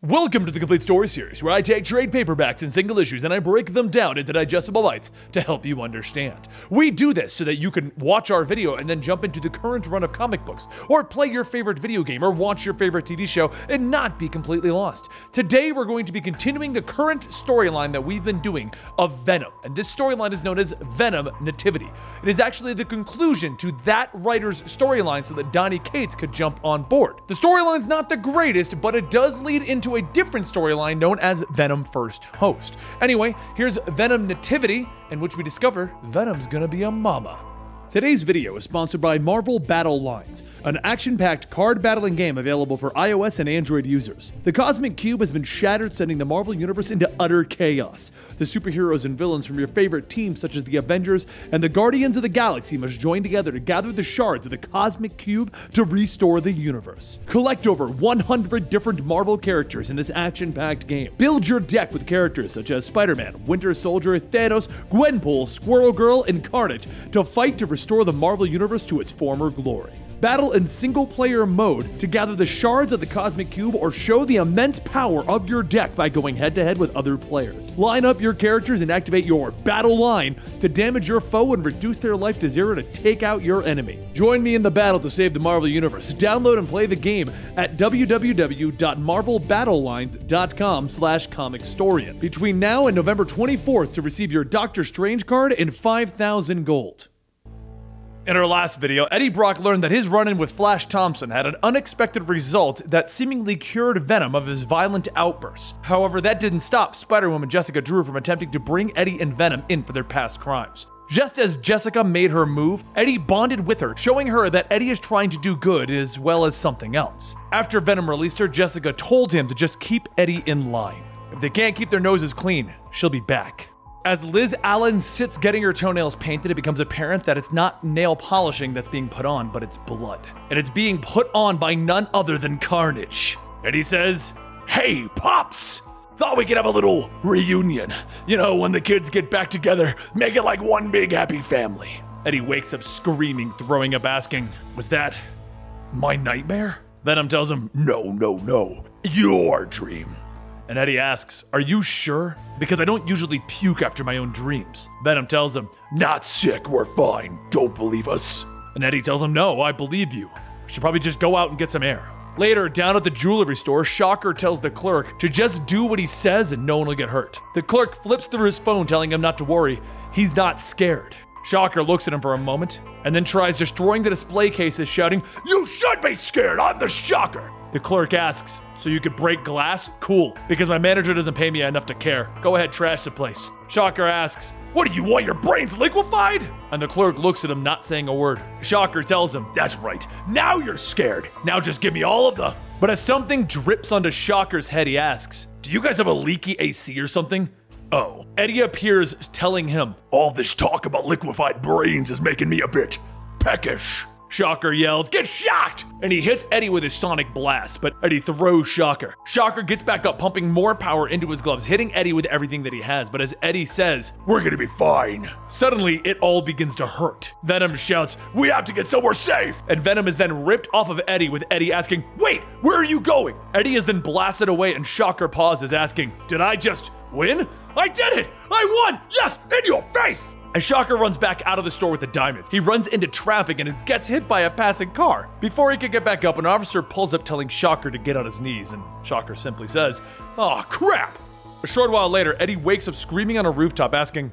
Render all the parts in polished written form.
Welcome to the Complete Story Series, where I take trade paperbacks and single issues and I break them down into digestible bites to help you understand. We do this so that you can watch our video and then jump into the current run of comic books, or play your favorite video game, or watch your favorite TV show and not be completely lost. Today we're going to be continuing the current storyline that we've been doing of Venom, and this storyline is known as Venom Nativity. It is actually the conclusion to that writer's storyline so that Donny Cates could jump on board. The storyline's not the greatest, but it does lead into a different storyline known as Venom First Host. Anyway, here's Venom Nativity, in which we discover Venom's gonna be a mama. Today's video is sponsored by Marvel Battle Lines, an action-packed card battling game available for iOS and Android users. The Cosmic Cube has been shattered, sending the Marvel Universe into utter chaos. The superheroes and villains from your favorite teams, such as the Avengers and the Guardians of the Galaxy, must join together to gather the shards of the Cosmic Cube to restore the universe. Collect over 100 different Marvel characters in this action-packed game. Build your deck with characters such as Spider-Man, Winter Soldier, Thanos, Gwenpool, Squirrel Girl, and Carnage to fight to restore the Marvel Universe to its former glory. Battle in single-player mode to gather the shards of the Cosmic Cube or show the immense power of your deck by going head-to-head with other players. Line up your characters and activate your battle line to damage your foe and reduce their life to zero to take out your enemy. Join me in the battle to save the Marvel Universe. Download and play the game at www.marvelbattlelines.com/Comicstorian between now and November 24th to receive your Doctor Strange card and 5,000 gold. In our last video, Eddie Brock learned that his run-in with Flash Thompson had an unexpected result that seemingly cured Venom of his violent outbursts. However, that didn't stop Spider-Woman Jessica Drew from attempting to bring Eddie and Venom in for their past crimes. Just as Jessica made her move, Eddie bonded with her, showing her that Eddie is trying to do good as well as something else. After Venom released her, Jessica told him to just keep Eddie in line. If they can't keep their noses clean, she'll be back. As Liz Allen sits getting her toenails painted, it becomes apparent that it's not nail polishing that's being put on, but it's blood. And it's being put on by none other than Carnage. And he says, "Hey, Pops! Thought we could have a little reunion. You know, when the kids get back together, make it like one big happy family." Eddie wakes up screaming, throwing up, asking, "Was that my nightmare?" Venom tells him, No, your dream." And Eddie asks, "Are you sure? Because I don't usually puke after my own dreams." Venom tells him, "Not sick, we're fine. Don't believe us." And Eddie tells him, "No, I believe you. We should probably just go out and get some air." Later, down at the jewelry store, Shocker tells the clerk to just do what he says and no one will get hurt. The clerk flips through his phone telling him not to worry. He's not scared. Shocker looks at him for a moment and then tries destroying the display cases, shouting, "You should be scared, I'm the Shocker." The clerk asks, "So you could break glass? Cool, because my manager doesn't pay me enough to care. Go ahead, trash the place." Shocker asks, "What do you want, your brains liquefied?" And the clerk looks at him, not saying a word. Shocker tells him, "That's right, now you're scared. Now just give me all of the..." But as something drips onto Shocker's head, he asks, "Do you guys have a leaky AC or something?" Oh. Eddie appears, telling him, "All this talk about liquefied brains is making me a bit peckish." Shocker yells, "Get shocked!" And he hits Eddie with his sonic blast, but Eddie throws Shocker. Shocker gets back up, pumping more power into his gloves, hitting Eddie with everything that he has. But as Eddie says, "We're gonna be fine," suddenly it all begins to hurt. Venom shouts, "We have to get somewhere safe!" And Venom is then ripped off of Eddie, with Eddie asking, "Wait, where are you going?" Eddie is then blasted away and Shocker pauses, asking, "Did I just win? I did it! I won! Yes, in your face!" As Shocker runs back out of the store with the diamonds, he runs into traffic and gets hit by a passing car. Before he can get back up, an officer pulls up telling Shocker to get on his knees, and Shocker simply says, "Aw, crap!" A short while later, Eddie wakes up screaming on a rooftop asking,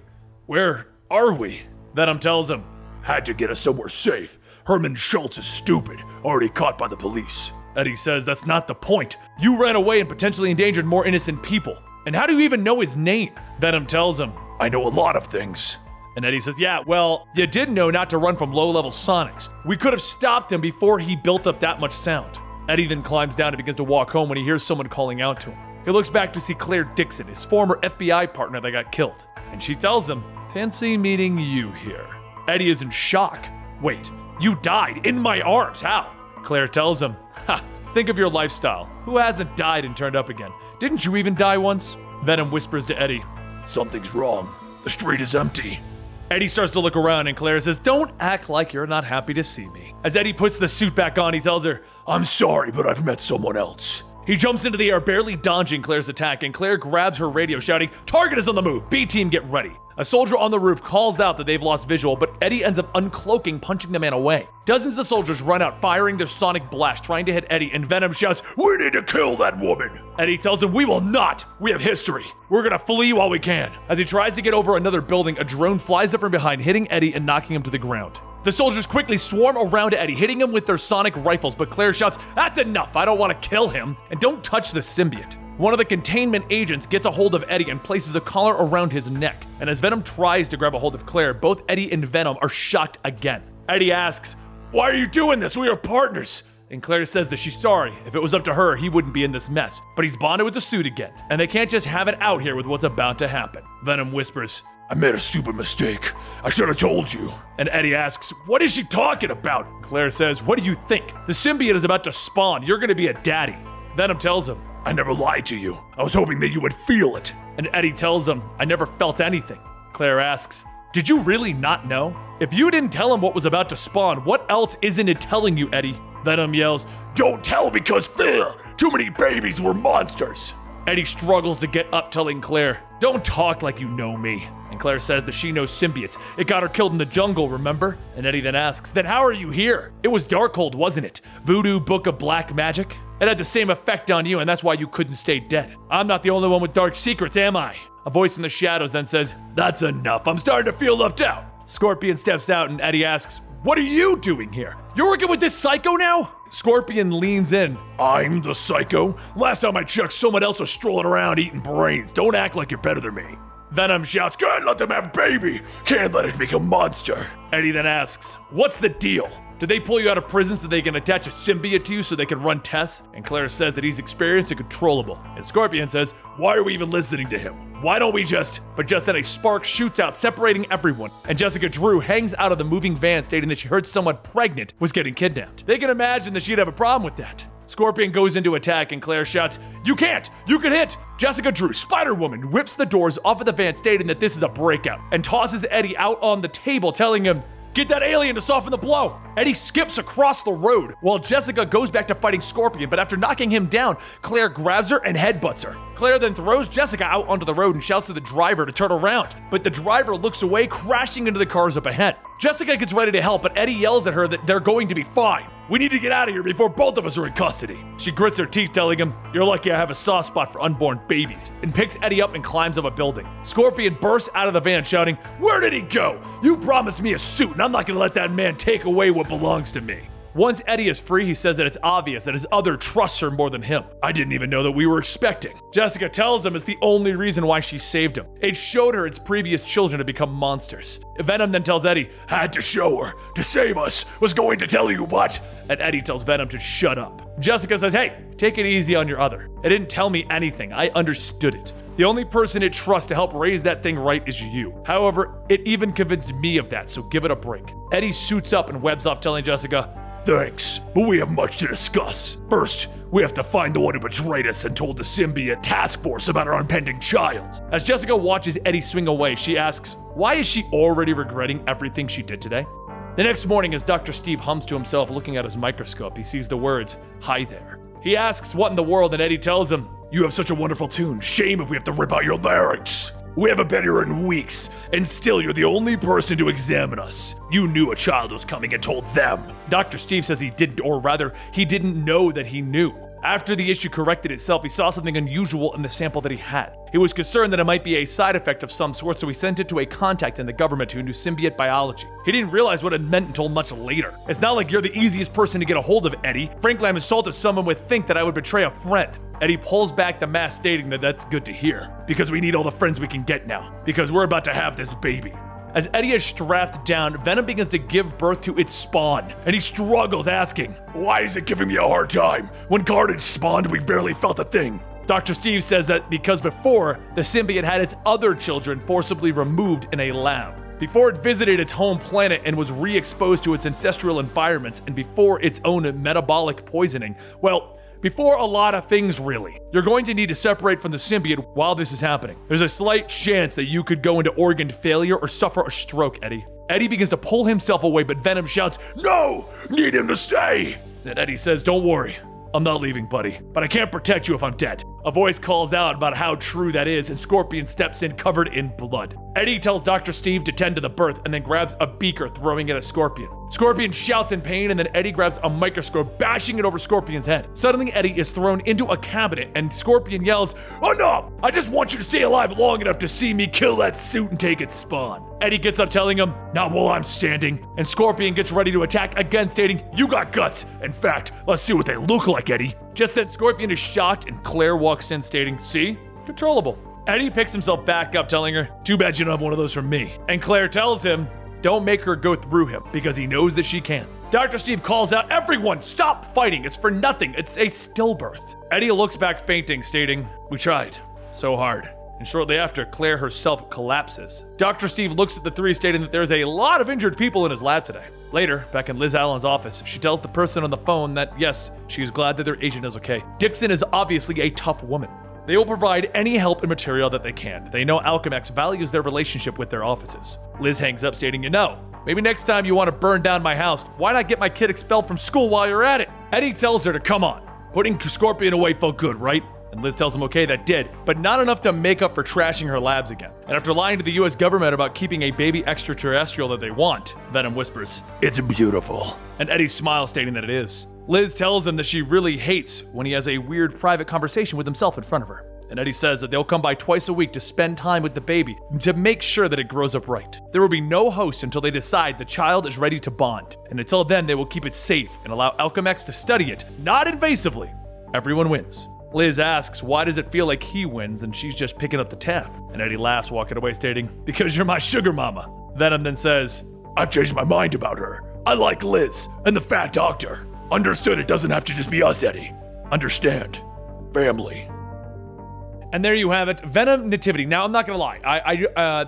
"Where are we?" Venom tells him, "Had to get us somewhere safe. Herman Schultz is stupid, already caught by the police." Eddie says, "That's not the point. You ran away and potentially endangered more innocent people. And how do you even know his name?" Venom tells him, "I know a lot of things." And Eddie says, "Yeah, well, you did know not to run from low-level Sonics. We could have stopped him before he built up that much sound." Eddie then climbs down and begins to walk home when he hears someone calling out to him. He looks back to see Claire Dixon, his former FBI partner that got killed. And she tells him, "Fancy meeting you here." Eddie is in shock. "Wait, you died in my arms, how?" Claire tells him, "Ha, think of your lifestyle. Who hasn't died and turned up again? Didn't you even die once?" Venom whispers to Eddie, "Something's wrong. The street is empty." Eddie starts to look around and Claire says, "Don't act like you're not happy to see me." As Eddie puts the suit back on, he tells her, "I'm sorry, but I've met someone else. He jumps into the air, barely dodging Claire's attack, and Claire grabs her radio, shouting, "Target is on the move! B-team, get ready!" A soldier on the roof calls out that they've lost visual, but Eddie ends up uncloaking, punching the man away. Dozens of soldiers run out, firing their sonic blast, trying to hit Eddie, and Venom shouts, "We need to kill that woman!" Eddie tells him, "We will not! We have history! We're gonna flee while we can!" As he tries to get over another building, a drone flies up from behind, hitting Eddie and knocking him to the ground. The soldiers quickly swarm around Eddie, hitting him with their sonic rifles, but Claire shouts, "That's enough! I don't want to kill him! And don't touch the symbiote!" One of the containment agents gets a hold of Eddie and places a collar around his neck. And as Venom tries to grab a hold of Claire, both Eddie and Venom are shocked again. Eddie asks, "Why are you doing this? We are partners." And Claire says that she's sorry. If it was up to her, he wouldn't be in this mess. But he's bonded with the suit again, and they can't just have it out here with what's about to happen. Venom whispers, "I made a stupid mistake. I should have told you." And Eddie asks, "What is she talking about?" Claire says, "What do you think? The symbiote is about to spawn. You're gonna be a daddy." Venom tells him, "I never lied to you. I was hoping that you would feel it." And Eddie tells him, "I never felt anything." Claire asks, "Did you really not know? If you didn't tell him what was about to spawn, what else isn't it telling you, Eddie?" Venom yells, "Don't tell because fear! Too many babies were monsters!" Eddie struggles to get up, telling Claire, "Don't talk like you know me." And Claire says that she knows symbiotes. It got her killed in the jungle, remember? And Eddie then asks, "Then how are you here? It was Darkhold, wasn't it? Voodoo Book of Black Magic? It had the same effect on you, and that's why you couldn't stay dead. I'm not the only one with dark secrets, am I?" A voice in the shadows then says, "That's enough. I'm starting to feel left out." Scorpion steps out, and Eddie asks, "What are you doing here? You're working with this psycho now?" Scorpion leans in. "I'm the psycho? Last time I checked, someone else was strolling around eating brains. Don't act like you're better than me." Venom shouts, "Can't let them have baby. Can't let it become monster." Eddie then asks, "What's the deal? Did they pull you out of prison so they can attach a symbiote to you so they can run tests?" And Claire says that he's experienced and controllable. And Scorpion says, "Why are we even listening to him? Why don't we just..." But just then a spark shoots out, separating everyone. And Jessica Drew hangs out of the moving van, stating that she heard someone pregnant was getting kidnapped. They can imagine that she'd have a problem with that. Scorpion goes into attack, and Claire shouts, "You can't! You can hit!" Jessica Drew, Spider-Woman, whips the doors off of the van, stating that this is a breakout, and tosses Eddie out on the table, telling him, "Get that alien to soften the blow." Eddie skips across the road while Jessica goes back to fighting Scorpion, but after knocking him down, Claire grabs her and headbutts her. Claire then throws Jessica out onto the road and shouts to the driver to turn around, but the driver looks away, crashing into the cars up ahead. Jessica gets ready to help, but Eddie yells at her that they're going to be fine. "We need to get out of here before both of us are in custody." She grits her teeth, telling him, "You're lucky I have a soft spot for unborn babies," and picks Eddie up and climbs up a building. Scorpion bursts out of the van, shouting, "Where did he go? You promised me a suit, and I'm not gonna let that man take away what belongs to me." Once Eddie is free, he says that it's obvious that his other trusts her more than him. "I didn't even know that we were expecting." Jessica tells him it's the only reason why she saved him. It showed her its previous children to become monsters. Venom then tells Eddie, "Had to show her. To save us. Was going to tell you what?" And Eddie tells Venom to shut up. Jessica says, "Hey, take it easy on your other. It didn't tell me anything. I understood it. The only person it trusts to help raise that thing right is you. However, it even convinced me of that, so give it a break." Eddie suits up and webs off, telling Jessica, "Thanks, but we have much to discuss. First, we have to find the one who betrayed us and told the symbiote task force about our impending child." As Jessica watches Eddie swing away, she asks, why is she already regretting everything she did today? The next morning, as Dr. Steve hums to himself looking at his microscope, he sees the words, "Hi there." He asks what in the world, and Eddie tells him, "You have such a wonderful tune. Shame if we have to rip out your larynx. We haven't been here in weeks, and still you're the only person to examine us. You knew a child was coming and told them." Dr. Steve says he didn't, or rather, he didn't know that he knew. After the issue corrected itself, he saw something unusual in the sample that he had. He was concerned that it might be a side effect of some sort, so he sent it to a contact in the government who knew symbiote biology. He didn't realize what it meant until much later. It's not like you're the easiest person to get a hold of, Eddie. Frankly, I'm insulted someone would think that I would betray a friend. Eddie pulls back the mask, stating that that's good to hear, because we need all the friends we can get now, because we're about to have this baby. As Eddie is strapped down, Venom begins to give birth to its spawn, and he struggles, asking, "Why is it giving me a hard time? When Carnage spawned, we barely felt a thing." Dr. Steve says that because before, the symbiote had its other children forcibly removed in a lab. Before it visited its home planet and was re-exposed to its ancestral environments, and before its own metabolic poisoning, well, before a lot of things, really. You're going to need to separate from the symbiote while this is happening. There's a slight chance that you could go into organ failure or suffer a stroke, Eddie. Eddie begins to pull himself away, but Venom shouts, "No! Need him to stay!" Then Eddie says, "Don't worry. I'm not leaving, buddy, but I can't protect you if I'm dead. A voice calls out about how true that is, and Scorpion steps in covered in blood. Eddie tells Dr. Steve to tend to the birth and then grabs a beaker, throwing it at Scorpion. Scorpion shouts in pain, and then Eddie grabs a microscope, bashing it over Scorpion's head. Suddenly, Eddie is thrown into a cabinet, and Scorpion yells, "Enough! I just want you to stay alive long enough to see me kill that suit and take its spawn." Eddie gets up telling him, "Not while I'm standing," and Scorpion gets ready to attack again, stating, "You got guts. In fact, let's see what they look like, Eddie." Just then, Scorpion is shocked, and Claire walks in stating, "See? Controllable." Eddie picks himself back up, telling her, "Too bad you don't have one of those from me." And Claire tells him, don't make her go through him, because he knows that she can. Dr. Steve calls out, "Everyone, stop fighting. It's for nothing. It's a stillbirth." Eddie looks back fainting, stating, "We tried so hard." And shortly after, Claire herself collapses. Dr. Steve looks at the three, stating that there's a lot of injured people in his lab today. Later, back in Liz Allen's office, she tells the person on the phone that yes, she is glad that their agent is okay. Dixon is obviously a tough woman. They will provide any help and material that they can. They know Alchemax values their relationship with their offices. Liz hangs up, stating, maybe next time you want to burn down my house, why not get my kid expelled from school while you're at it?" Eddie tells her to come on. Putting Scorpion away felt good, right? And Liz tells him okay, that did, but not enough to make up for trashing her labs again. And after lying to the US government about keeping a baby extraterrestrial that they want, Venom whispers, "It's beautiful." And Eddie smiles, stating that it is. Liz tells him that she really hates when he has a weird private conversation with himself in front of her. And Eddie says that they'll come by twice a week to spend time with the baby to make sure that it grows up right. There will be no host until they decide the child is ready to bond. And until then, they will keep it safe and allow Alchemax to study it, not invasively. Everyone wins. Liz asks, why does it feel like he wins and she's just picking up the tab? And Eddie laughs, walking away, stating, "Because you're my sugar mama." Venom then says, "I've changed my mind about her. I like Liz and the fat doctor." Understood, it doesn't have to just be us, Eddie. Understand. Family. And there you have it, Venom Nativity. Now, I'm not gonna lie,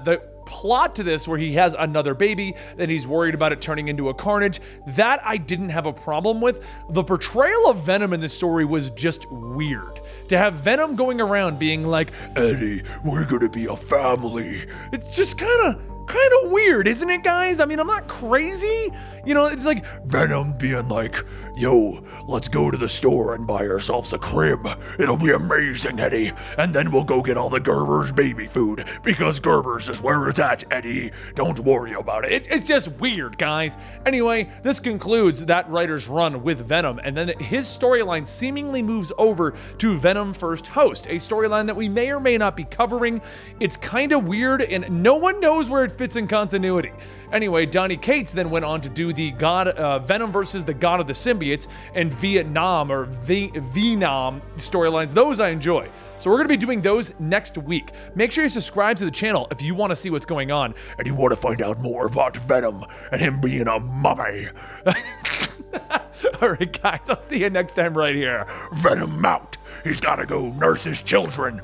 the plot to this where he has another baby, then he's worried about it turning into a Carnage, that I didn't have a problem with. The portrayal of Venom in this story was just weird. To have Venom going around being like, "Eddie, we're gonna be a family." It's just kind of weird, isn't it, guys? I mean, I'm not crazy. You know, it's like Venom being like, "Yo, let's go to the store and buy ourselves a crib. It'll be amazing, Eddie. And then we'll go get all the Gerber's baby food, because Gerber's is where it's at, Eddie. Don't worry about it." It's just weird, guys. Anyway, this concludes that writer's run with Venom, and then his storyline seemingly moves over to Venom First Host, a storyline that we may or may not be covering. It's kind of weird, and no one knows where it fits in continuity. Anyway, Donny Cates then went on to do the Venom versus the God of the Symbiotes and Venom storylines. Those I enjoy. So we're going to be doing those next week. Make sure you subscribe to the channel if you want to see what's going on and you want to find out more about Venom and him being a mummy. All right, guys, I'll see you next time right here. Venom out. He's got to go nurse his children.